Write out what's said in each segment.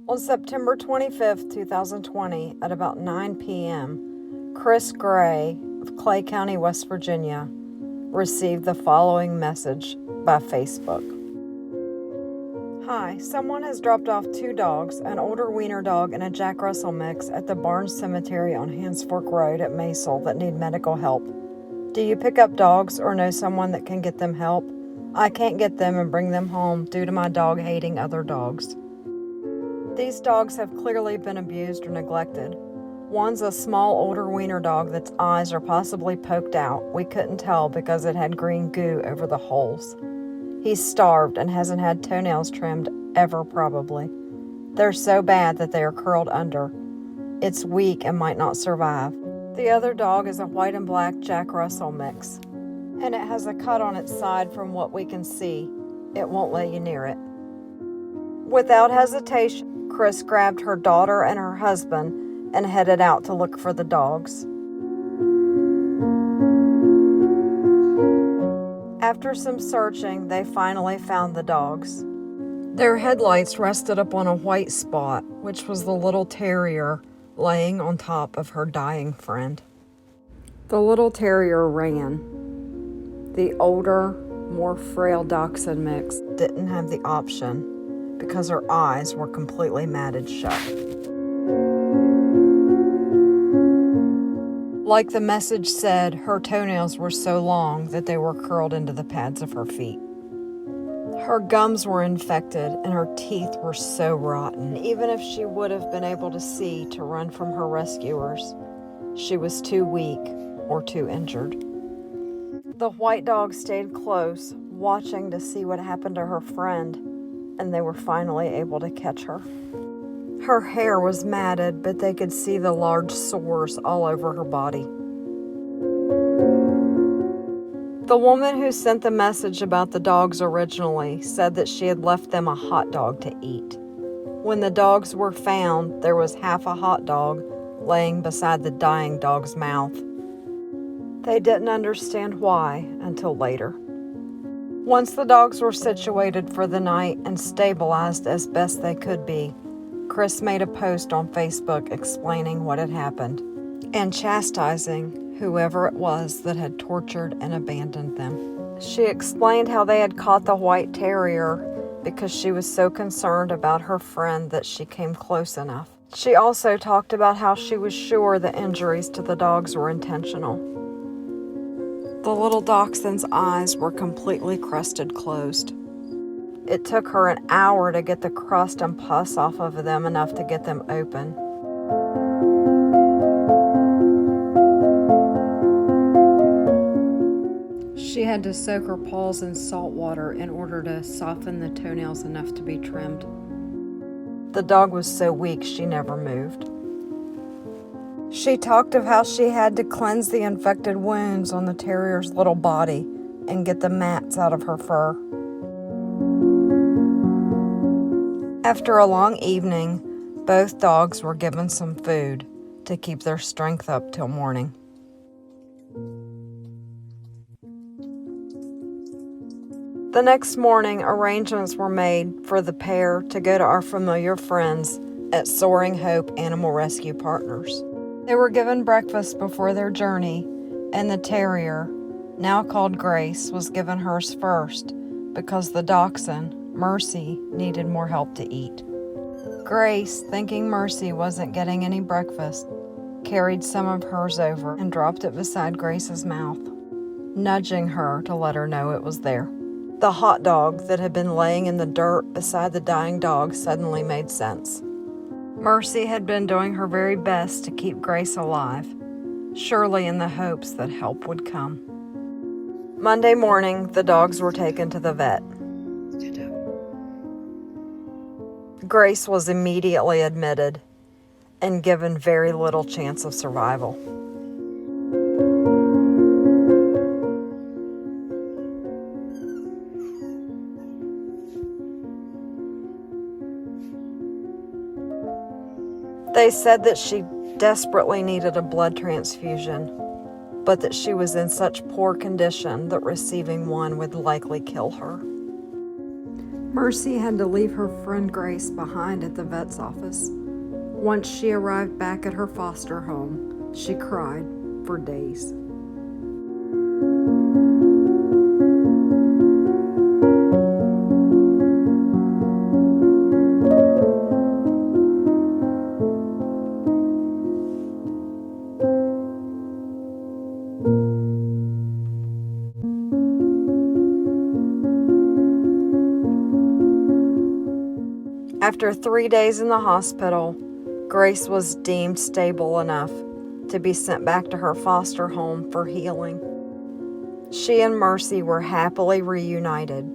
On September 25, 2020, at about 9 p.m., Kris Grey of Clay County, West Virginia, received the following message by Facebook. Hi, someone has dropped off 2 dogs, an older wiener dog and a Jack Russell mix, at the Barnes Cemetery on Hands Fork Road at Maysville that need medical help. Do you pick up dogs or know someone that can get them help? I can't get them and bring them home due to my dog hating other dogs. These dogs have clearly been abused or neglected. One's a small older wiener dog that's eyes are possibly poked out. We couldn't tell because it had green goo over the holes. He's starved and hasn't had toenails trimmed ever, probably. They're so bad that they are curled under. It's weak and might not survive. The other dog is a white and black Jack Russell mix, and it has a cut on its side from what we can see. It won't let you near it. Without hesitation, Kris grabbed her daughter and her husband and headed out to look for the dogs. After some searching, they finally found the dogs. Their headlights rested upon a white spot, which was the little terrier laying on top of her dying friend. The little terrier ran. The older, more frail dachshund mix didn't have the option because her eyes were completely matted shut. Like the message said, her toenails were so long that they were curled into the pads of her feet. Her gums were infected and her teeth were so rotten. Even if she would have been able to see to run from her rescuers, she was too weak or too injured. The white dog stayed close, watching to see what happened to her friend, and they were finally able to catch her. Her hair was matted, but they could see the large sores all over her body. The woman who sent the message about the dogs originally said that she had left them a hot dog to eat. When the dogs were found, there was half a hot dog laying beside the dying dog's mouth. They didn't understand why until later. Once the dogs were situated for the night and stabilized as best they could be, Kris made a post on Facebook explaining what had happened and chastising whoever it was that had tortured and abandoned them. She explained how they had caught the white terrier because she was so concerned about her friend that she came close enough. She also talked about how she was sure the injuries to the dogs were intentional. The little dachshund's eyes were completely crusted closed. It took her an hour to get the crust and pus off of them enough to get them open. She had to soak her paws in salt water in order to soften the toenails enough to be trimmed. The dog was so weak she never moved. She talked of how she had to cleanse the infected wounds on the terrier's little body and get the mats out of her fur. After a long evening, both dogs were given some food to keep their strength up till morning. The next morning, arrangements were made for the pair to go to our familiar friends at Soaring Hope Animal Rescue Partners. They were given breakfast before their journey, and the terrier, now called Grace, was given hers first because the dachshund, Mercy, needed more help to eat. Grace, thinking Mercy wasn't getting any breakfast, carried some of hers over and dropped it beside Grace's mouth, nudging her to let her know it was there. The hot dog that had been laying in the dirt beside the dying dog suddenly made sense. Mercy had been doing her very best to keep Grace alive, surely in the hopes that help would come. Monday morning, the dogs were taken to the vet. Grace was immediately admitted and given very little chance of survival. They said that she desperately needed a blood transfusion, but that she was in such poor condition that receiving one would likely kill her. Mercy had to leave her friend Grace behind at the vet's office. Once she arrived back at her foster home, she cried for days. After 3 days in the hospital, Grace was deemed stable enough to be sent back to her foster home for healing. She and Mercy were happily reunited.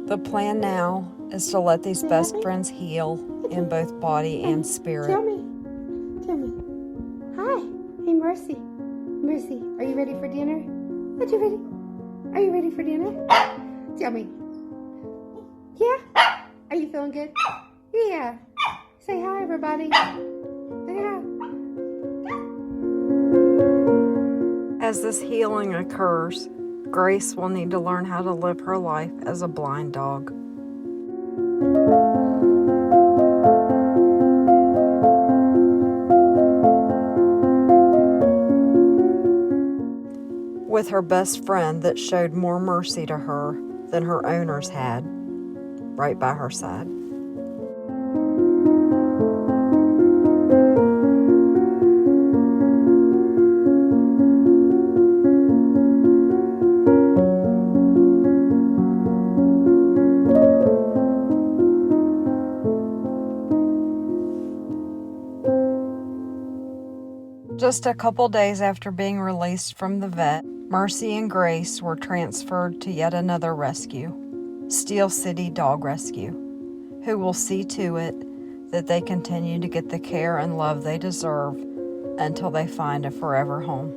The plan now is to let these best friends heal in both body and spirit. Tell me. Hi. Hey, Mercy. Mercy, are you ready for dinner? Are you ready? Are you ready for dinner? Tell me. Yeah? Are you feeling good? Yeah. Say hi, everybody. Say hi. As this healing occurs, Grace will need to learn how to live her life as a blind dog. With her best friend that showed more mercy to her than her owners had, right by her side. Just a couple days after being released from the vet, Mercy and Grace were transferred to yet another rescue, Steel City Dog Rescue, who will see to it that they continue to get the care and love they deserve until they find a forever home.